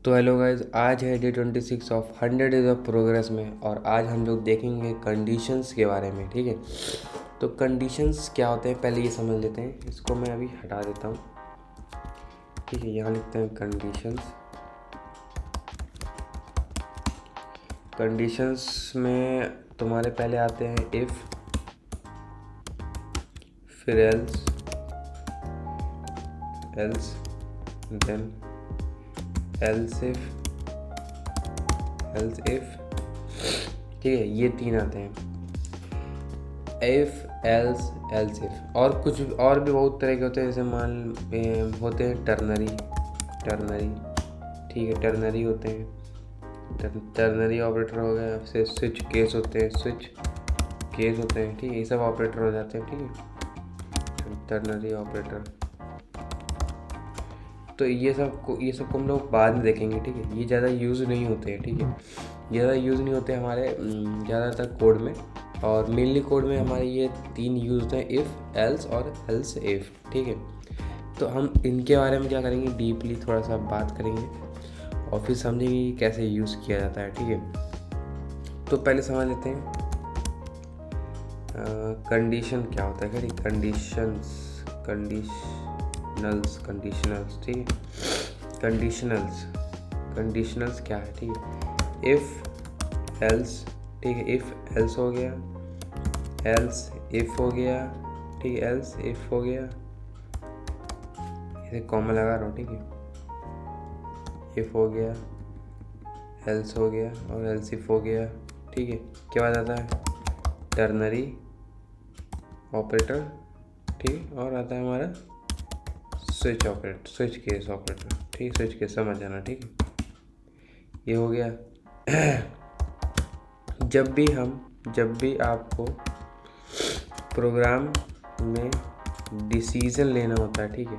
तो hello guys, आज है day 26 of 100 days of progress में। और आज हम लोग देखेंगे कंडीशंस के बारे में। ठीक है, तो कंडीशंस क्या होते हैं पहले ये समझ लेते हैं। इसको मैं अभी हटा देता हूँ। ठीक है, यहाँ लिखते हैं कंडीशंस। कंडीशंस में तुम्हारे पहले आते हैं इफ़, फिर एल्स, देन एल्स इफ, ठीक है, ये तीन आते हैं, इफ, एल्स इफ। और कुछ और भी बहुत तरह के होते हैं, जैसे होते हैं टर्नरी। ठीक है, टर्नरी होते हैं, टर्नरी ऑपरेटर हो गया। फिर स्विच केस होते हैं, ठीक है, ये सब ऑपरेटर हो जाते हैं। ठीक है, टर्नरी ऑपरेटर। तो ये सब को हम लोग बाद में देखेंगे। ठीक है, ये ज़्यादा यूज़ नहीं होते हैं। ठीक है, ज़्यादा यूज़ नहीं होते हमारे ज़्यादातर कोड में। और मेनली कोड में हमारे ये तीन यूज़ होते हैं, इफ़, एल्स और एल्स इफ़। ठीक है, तो हम इनके बारे में क्या करेंगे, डीपली थोड़ा सा बात करेंगे और फिर समझेंगे कि कैसे यूज़ किया जाता है। ठीक है, तो पहले समझ लेते हैं कंडीशन क्या होता है। कंडीशनल्स। ठीक है, कंडीशनल्स क्या है। ठीक है, इफ़, एल्स। ठीक है, इफ़ एल्स हो गया, एल्स इफ़ हो गया। ठीक है, एल्स इफ़ हो गया, इसे कॉमा लगा रहा हूँ। ठीक है, इफ़ हो गया, एल्स हो गया और एल्स इफ़ हो गया। ठीक है, क्या बात आता है टर्नरी ऑपरेटर। ठीक है, और आता है हमारा स्विच केस ऑपरेटर। ठीक है, स्विच केस समझ जाना। ठीक है, ये हो गया। जब भी आपको प्रोग्राम में डिसीज़न लेना होता है। ठीक है,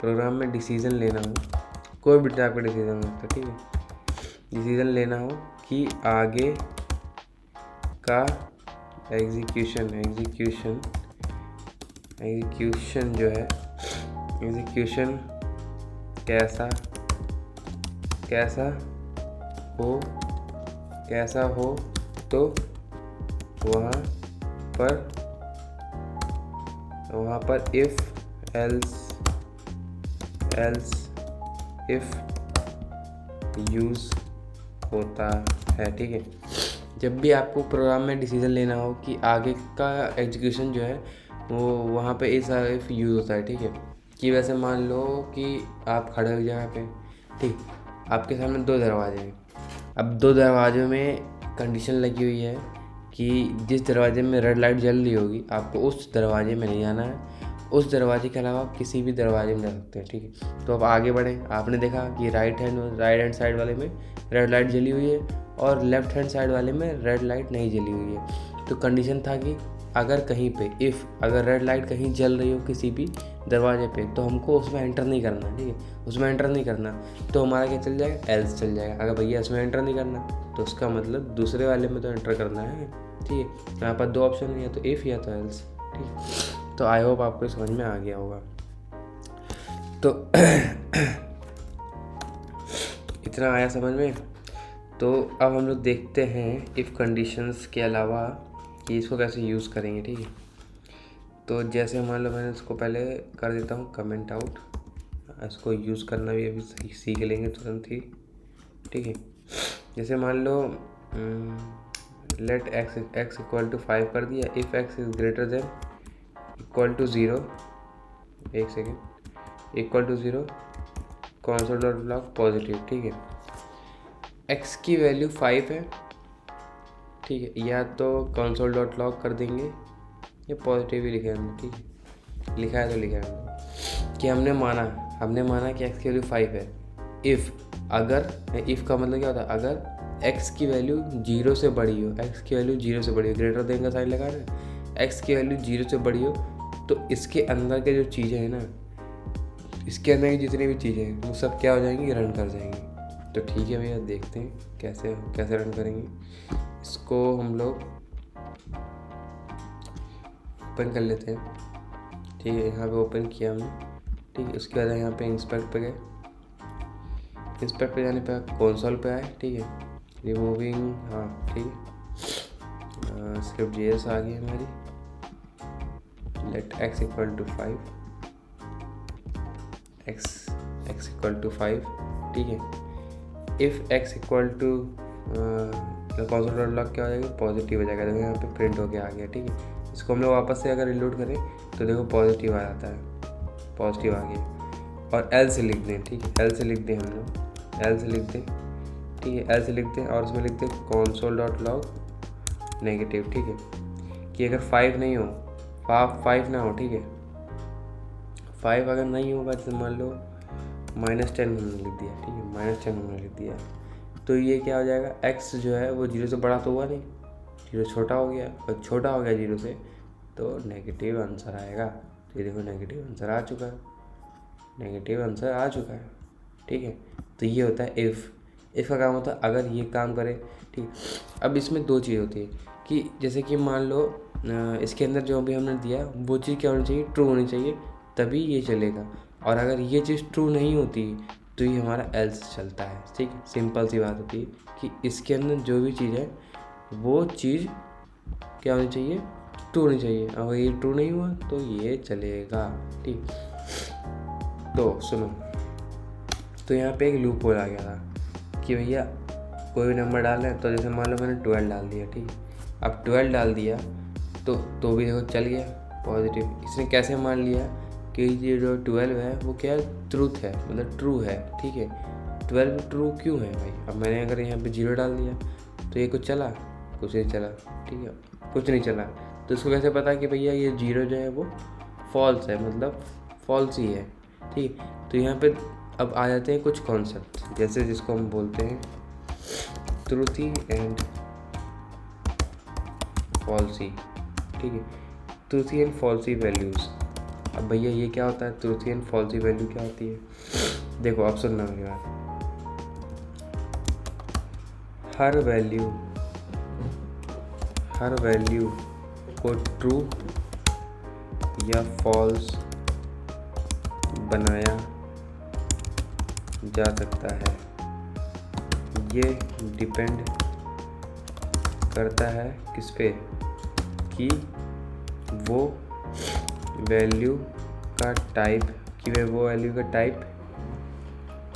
प्रोग्राम में डिसीज़न लेना हो, कोई भी टाइप का डिसीज़न होता है। ठीक है, डिसीज़न लेना हो कि आगे का एग्जीक्यूशन जो है, एग्जीक्यूशन कैसा हो तो वहाँ पर इफ़, एल्स इफ़ यूज़ होता है। ठीक है, जब भी आपको प्रोग्राम में डिसीज़न लेना हो कि आगे का एग्जीक्यूशन जो है वो वहाँ पे इफ़ यूज़ होता है। ठीक है, कि वैसे मान लो कि आप खड़े हो जगह पे, ठीक, आपके सामने दो दरवाजे हैं। अब दो दरवाजों में कंडीशन लगी हुई है कि जिस दरवाजे में रेड लाइट जल रही होगी आपको उस दरवाजे में नहीं जाना है, उस दरवाजे के अलावा आप किसी भी दरवाजे में जा सकते हैं। ठीक है, तो अब आगे बढ़ें। आपने देखा कि राइट हैंड साइड वाले में रेड लाइट जली हुई है और लेफ्ट हैंड साइड वाले में रेड लाइट नहीं जली हुई है। तो कंडीशन था कि अगर कहीं पे अगर रेड लाइट कहीं जल रही हो किसी भी दरवाजे पे तो हमको उसमें एंटर नहीं करना। ठीक है, उसमें एंटर नहीं करना तो हमारा क्या चल जाएगा, एल्स चल जाएगा। अगर भैया इसमें एंटर नहीं करना तो उसका मतलब दूसरे वाले में तो एंटर करना है। ठीक है, यहाँ पर दो ऑप्शन है, या तो इफ़ या तो एल्स। ठीक है, तो आई होप आपको समझ में आ गया होगा। तो इतना आया समझ में। तो अब हम लोग देखते हैं इफ़ कंडीशंस के अलावा कि इसको कैसे यूज़ करेंगे। ठीक है, तो जैसे मान लो मैंने इसको पहले कर देता हूँ कमेंट आउट। इसको यूज़ करना भी अभी सीख लेंगे तुरंत ही। ठीक है, जैसे मान लो लेट एक्स इक्वल टू 5 कर दिया। If x is greater than equal to 0, एक second, equal to 0 console dot log positive. ठीक है, एक्स की वैल्यू 5 है। ठीक है, या तो कंसोल डॉट लॉग कर देंगे या पॉजिटिव ही लिखे हमने। ठीक है, लिखा है तो लिखा है कि हमने माना कि एक्स की वैल्यू 5 है। इफ़ का मतलब क्या होता है, अगर एक्स की वैल्यू 0 से बड़ी हो, ग्रेटर देन का साइन लगा रहे हैं, एक्स की वैल्यू 0 से बड़ी हो तो इसके अंदर के जो चीज़ें हैं ना, इसके अंदर की जितनी भी चीज़ें हैं वो सब क्या हो जाएंगी, रन कर जाएंगी। तो ठीक है भैया, देखते हैं कैसे रन करेंगे। इसको हम लोग ओपन कर लेते हैं। ठीक है, यहाँ पे ओपन किया हमने। ठीक है, उसके बाद यहाँ पे इंस्पेक्ट पे गए। इंस्पेक्ट पे जाने पर कंसोल पे आए, ठीक है, रिमूविंग, हाँ ठीक है, स्क्रिप्ट जेएस आ गई हमारी, let x equal to 5, x equal to 5, ठीक है। If x equal to console dot log क्या हो जाएगा, पॉजिटिव हो जाएगा। देखो यहाँ पे प्रिंट होके आ गया, ठीक है। इसको हम लोग वापस से अगर रिलोड करें तो देखो पॉजिटिव आ जाता है, पॉजिटिव आ गया। और एल से लिख दें, ठीक है, एल से लिख दें, हम लोग एल से लिख दें, ठीक है, एल से लिख दें और उसमें लिख दें कंसोल डॉट लॉग नेगेटिव, ठीक है, कि अगर 5 नहीं हो, 5 ना हो, ठीक है, 5 अगर नहीं होगा तो मान लो -10 हमने लिख दिया, ठीक है, -10 हमने लिख दिया, तो ये क्या हो जाएगा, x जो है वो 0 से बड़ा तो हुआ नहीं, 0 छोटा हो गया, और छोटा हो गया 0 से तो नेगेटिव आंसर आएगा। तो ये देखो नेगेटिव आंसर आ चुका है, नेगेटिव आंसर आ चुका है, ठीक है। तो ये होता है इफ़ का काम होता है अगर ये काम करे, ठीक। अब इसमें दो चीज़ होती है कि जैसे कि मान लो इसके अंदर जो भी हमने दिया वो चीज़ क्या होनी चाहिए, ट्रू होनी चाहिए, तभी ये चलेगा। और अगर ये चीज़ ट्रू नहीं होती तो ये हमारा एल्स चलता है, ठीक है। सिंपल सी बात होती है कि इसके अंदर जो भी चीज़ है वो चीज़ क्या होनी चाहिए, ट्रू होनी चाहिए। अगर ये ट्रू नहीं हुआ तो ये चलेगा, ठीक। तो सुनो, तो यहाँ पे एक लूप होल आ गया था कि भैया कोई भी नंबर डालना है, तो जैसे मान लो मैंने 12 डाल दिया, ठीक है। अब 12 डाल दिया तो भी देखो चल गया पॉजिटिव। इसने कैसे मान लिया कि ये जो 12 है वो क्या है, ट्रूथ है, मतलब ट्रू है, ठीक है। 12 ट्रू क्यों है भाई। अब मैंने अगर यहाँ पे 0 डाल दिया तो ये कुछ चला, कुछ नहीं चला, ठीक है, कुछ नहीं चला। तो इसको कैसे पता कि भैया ये 0 जो है वो फॉल्स है, मतलब फॉल्स ही है, ठीक। तो यहाँ पे अब आ जाते हैं कुछ कॉन्सेप्ट, जैसे जिसको हम बोलते हैं ट्रूथी एंड फॉल्सी, ठीक है, ट्रूथी एंड फॉल्सी वैल्यूज़। अब भैया ये क्या होता है, ट्रूथी एंड फॉल्सी वैल्यू क्या होती है, देखो आप सुनना मेरी बात। हर वैल्यू को ट्रू या फॉल्स बनाया जा सकता है। ये डिपेंड करता है किस पे, कि वो वैल्यू का टाइप, कि वो वैल्यू का टाइप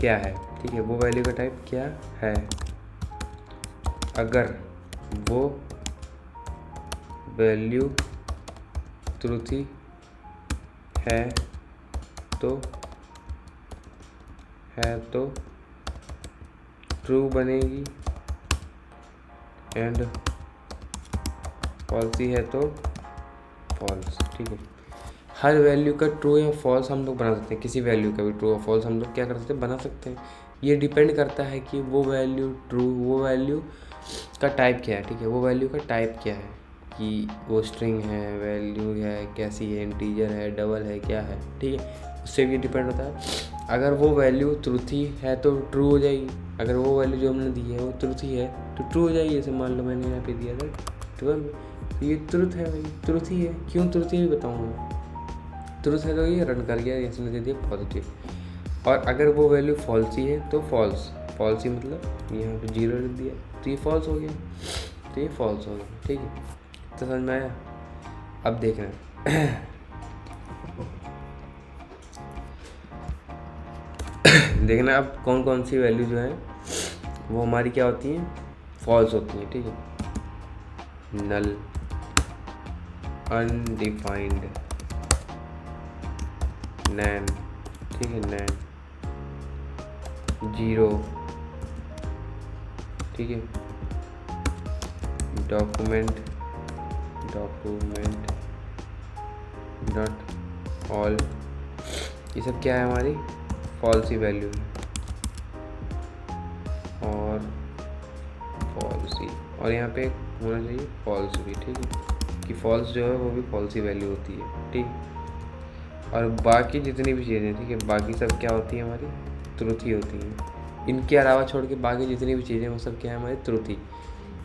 क्या है, ठीक है, वो वैल्यू का टाइप क्या है। अगर वो वैल्यू ट्रूथी है तो ट्रू बनेगी, एंड फॉल्सी है तो फॉल्स, ठीक है। हर वैल्यू का ट्रू या फॉल्स हम लोग बना सकते हैं, किसी वैल्यू का भी ट्रू और फॉल्स हम लोग क्या कर सकते हैं, बना सकते हैं। ये डिपेंड करता है कि वो वैल्यू ट्रू, वो वैल्यू का टाइप क्या है, ठीक है, वो वैल्यू का टाइप क्या है, कि वो स्ट्रिंग है, वैल्यू है, कैसी है, इंटीजर है, डबल है, क्या है, ठीक है, उससे भी डिपेंड होता है। अगर वो वैल्यू ट्रूथी है तो ट्रू हो जाएगी, अगर वो वैल्यू जो हमने दी है वो ट्रूथी है तो ट्रू हो जाएगी। जैसे मान लो मैंने यहाँ पे दिया था 12, तो ये ट्रूथ है भाई, ट्रूथी है। क्यों ट्रूथी है बताऊँगा, ट्रूथ है तो ये रन कर गया, इसने दे दिया पॉजिटिव। और अगर वो वैल्यू फॉल्सी है तो फॉल्स, फॉल्सी मतलब यहाँ पे 0 लिख दिया तो ये फॉल्स हो गया, तो ये फॉल्स हो गया, ठीक है। तो समझ में आया। अब देखना देखना अब कौन कौन सी वैल्यू जो है वो हमारी क्या होती हैं, फॉल्स होती हैं, ठीक है। नल, अनडिफाइंड, नैन, ठीक है, नैन, 0, ठीक है, डॉक्यूमेंट डॉट ऑल, ये सब क्या है, हमारी फॉल्सी वैल्यू है। और फॉल्सी, और यहाँ पे होना चाहिए फॉल्स भी, ठीक है, कि फॉल्स जो है वो भी फॉल्सी वैल्यू होती है, ठीक। और बाकी जितनी भी चीज़ें, ठीक है, बाकी सब क्या होती है, हमारी ट्रूथी होती हैं। इनके अलावा छोड़ के बाकी जितनी भी चीज़ें वो सब क्या है, हमारी ट्रूथी।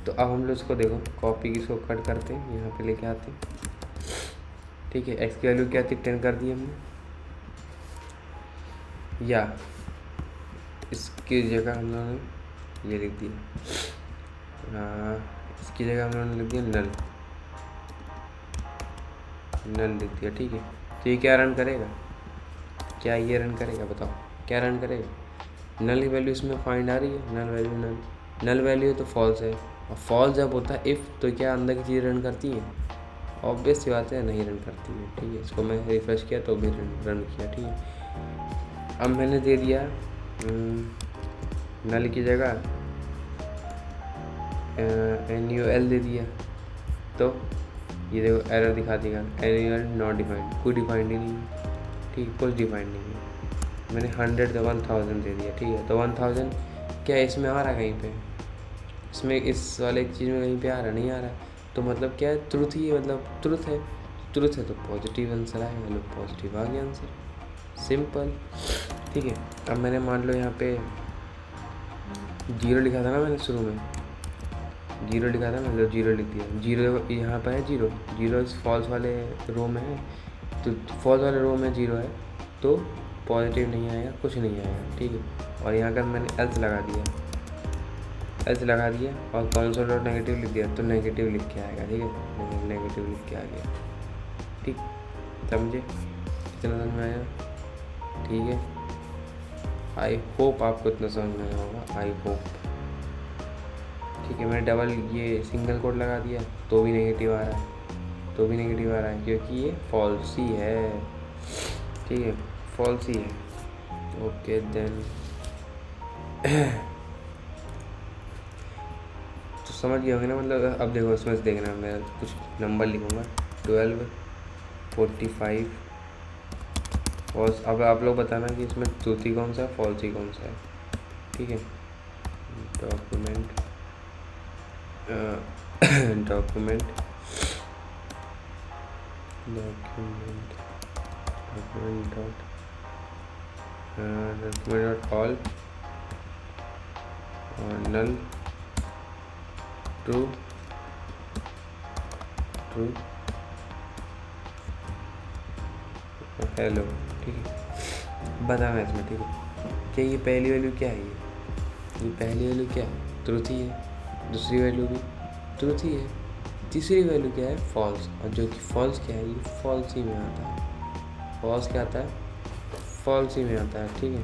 तो अब हम लोग इसको देखो कॉपी की, इसको कट करते हैं, यहाँ पे लेके आते हैं, ठीक है। एक्स की वैल्यू क्या थी, 10 कर दी हमने, या इसकी जगह हम लोगों ने ये लिख दिया, इसकी जगह हम लोगों ने लिख दिया नल लिख दिया। ठीक है, तो ये क्या रन करेगा, क्या ये रन करेगा, बताओ क्या रन करेगा। नल की वैल्यू इसमें फाइंड आ रही है, नल वैल्यू तो फॉल्स है, और फॉल्स जब होता है इफ़, तो क्या अंदर की चीज़ रन करती है, ऑब्वियस सी बात है नहीं रन करती है। ठीक है, इसको मैं रिफ्रेश किया तो भी रन किया। ठीक है, अब मैंने दे दिया नल की जगह NUL दे दिया, तो ये देखो एरर दिखा देगा, NUL नॉट डिफाइंड, कोई डिफाइंड ही नहीं है। ठीक है, कुछ डिफाइंड नहीं है। मैंने 100 तो 1000 दे दिया। ठीक है, तो 1000 क्या इसमें आ रहा है कहीं पे, इसमें इस वाले चीज़ में कहीं पे आ रहा नहीं आ रहा, तो मतलब क्या है, ट्रुथ ही है, मतलब ट्रुथ है तो पॉजिटिव आंसर आएगा। लो पॉजिटिव आ गया आंसर, सिंपल। ठीक है, अब मैंने मान लो यहाँ पे 0 लिखा था ना मैंने शुरू में, 0 लिखा था, मतलब 0 लिख दिया। 0 यहाँ पर है, 0 इस फॉल्स वाले रो में है, तो फॉल्स वाले रो में 0 है, तो पॉजिटिव नहीं आएगा, कुछ नहीं आएगा। ठीक है, और यहाँ का मैंने एल्स लगा दिया और कंसोल डॉट नेगेटिव लिख दिया, तो नेगेटिव लिख के आएगा। ठीक है, नेगेटिव लिख के आ गया। ठीक, समझे, कितना समझ में आया। ठीक है, आई होप आपको इतना समझ में आया होगा, आई होप। ठीक है, मैंने डबल ये सिंगल कोड लगा दिया तो भी नेगेटिव आ रहा है, क्योंकि ये फॉल्स ही है। ठीक है, फॉल्स ही है। ओके देन तो समझ गए होंगे ना, मतलब अब देखो इसमें से देखना, मैं कुछ नंबर लिखूँगा 12, 45 फॉल्स। अब आप लोग बताना कि इसमें ट्रूथ ही कौन सा है, फॉल्स ही कौन सा है। ठीक है, डॉक्यूमेंट डॉट ऑल नल ट्रू हेलो। ठीक है, बताना इसमें। ठीक है, क्या ये पहली वैल्यू क्या है, ये पहली वैल्यू क्या है, ट्रूथ ही है, दूसरी वैल्यू भी ट्रूथ ही है, तीसरी वैल्यू क्या है, फॉल्स, और जो कि फॉल्स क्या है, ये फॉल्स ही में आता है। फॉल्स क्या आता है, फॉल्स ही में आता है। ठीक है,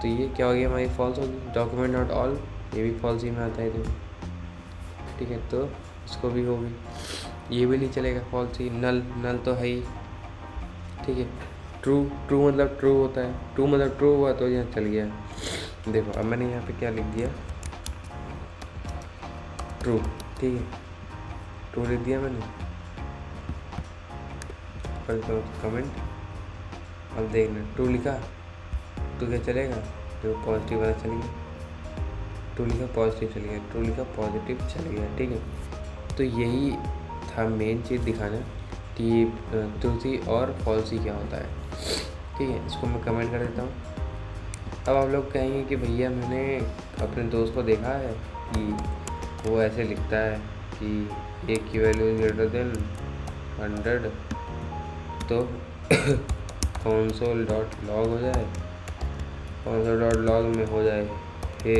तो ये क्या हो गया, हमारी फॉल्स होगी। डॉक्यूमेंट नॉट ऑल, ये भी फॉल्स ही में आता है। ठीक है, तो इसको भी होगी, ये भी नहीं चलेगा, फॉल्स ही। नल तो है ही। ठीक है, ट्रू मतलब ट्रू होता है, ट्रू मतलब ट्रू हुआ तो यहाँ चल गया। देखो अब मैंने यहाँ पे क्या लिख दिया, ट्रू। ठीक है, ट्रू लिख दिया मैंने, कर दो कमेंट। अब देखना, ट्रू लिखा तो क्या चलेगा, तो पॉजिटिव वाला चल गया, ट्रू लिखा पॉजिटिव चल गया, ट्रू लिखा पॉजिटिव चल गया। ठीक है, तो यही था मेन चीज़ दिखाना कि ट्रूथी और फॉल्सी क्या होता है। ठीक है, इसको मैं कमेंट कर देता हूँ। अब आप लोग कहेंगे कि भैया मैंने अपने दोस्त को देखा है कि वो ऐसे लिखता है कि एक की वैल्यू इज ग्रेटर देन 100, तो console डॉट लॉग हो जाए, console डॉट लॉग में हो जाए हे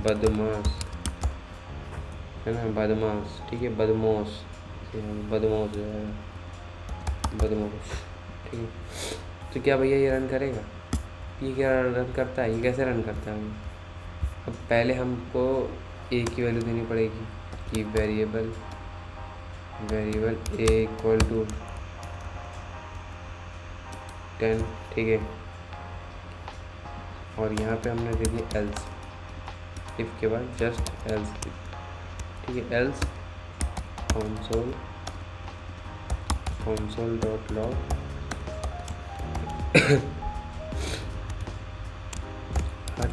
बदमाश, है ना, बदमाश। ठीक है, बदमाश जो है, बदमाश। ठीक है, तो क्या भैया ये रन करेगा, ये क्या रन करता है, ये कैसे रन करता है। अब पहले हमको ए की वैल्यू देनी पड़ेगी कि वेरिएबल ए इक्वल टू 10। ठीक है, और यहाँ पे हमने दे दिया एल्स, इफ़ के बाद जस्ट एल्स। ठीक है, एल्स console डॉट लॉग हट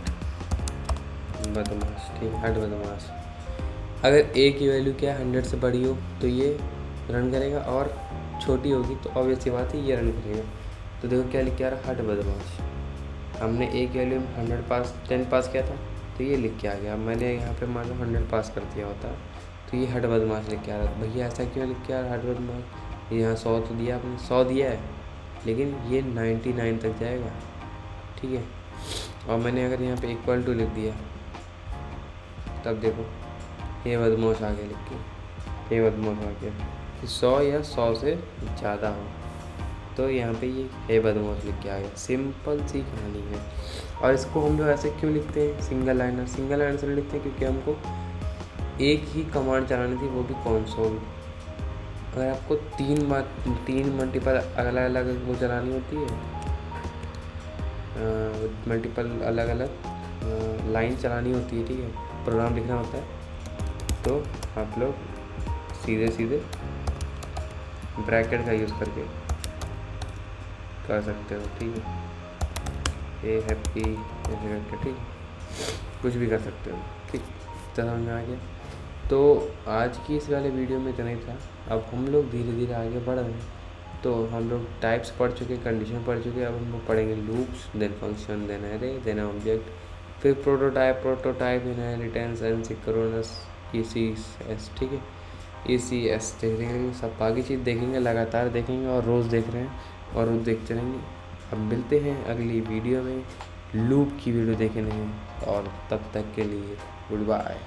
बदमाश। ठीक है, हट बदमाश। अगर ए की वैल्यू क्या है 100 से बड़ी हो तो ये रन करेगा, और छोटी होगी तो ऑब्वियस सी बात है ये रन करेगा। तो देखो क्या लिख के आ रहा, हट बदमाश। हमने ए की वैल्यू 10 पास किया था तो ये लिख के आ गया। मैंने यहाँ पे मान लो 100 पास कर दिया होता तो ये हट बदमाश लिख के आ रहा। भैया ऐसा क्यों लिख के आ रहा हट बदमाश, यहाँ 100 तो दिया आपने, 100 दिया है, लेकिन ये 99 तक जाएगा। ठीक है, और मैंने अगर यहाँ पे इक्वल टू लिख दिया तब देखो ये बदमाश आ गया लिख के, ये बदमाश आ गया कि 100 या 100 से ज़्यादा हो, तो यहाँ पे ये हे बदमाश लिख के आ गया। सिंपल सी कहानी है। और इसको हम लोग ऐसे क्यों लिखते हैं सिंगल लाइनर? सिंगल लाइनर से लिखते हैं क्योंकि हमको एक ही कमांड चलानी थी, वो भी कंसोल। अगर आपको तीन मल्टीपल अलग अलग वो चलानी होती है, मल्टीपल अलग अलग लाइन चलानी होती है, ठीक है, प्रोग्राम लिखना होता है, तो आप लोग सीधे सीधे ब्रैकेट का यूज़ करके कर सकते हो, ठीक है। ये हैप्पी ऐसे करके, ठीक, कुछ भी कर सकते हो, ठीक। समझ में आ गया? तो आज की इस वाले वीडियो में इतना ही था। अब हम लोग धीरे धीरे आगे बढ़ रहे हैं। तो हम लोग टाइप्स पढ़ चुके, कंडीशन पढ़ चुके, अब हम लोग पढ़ेंगे loops, then function, then array, then object, फिर prototype, inheritance and synchronous ECS, ठीक है, ECS देखेंगे, सब बाकी चीज़ देखेंगे, लगातार देखेंगे और रोज़ देख रहे हैं और रोज़ देखते रहेंगे। अब मिलते हैं अगली वीडियो में, लूप की वीडियो देखने हैं, और तब तक के लिए गुड बाय।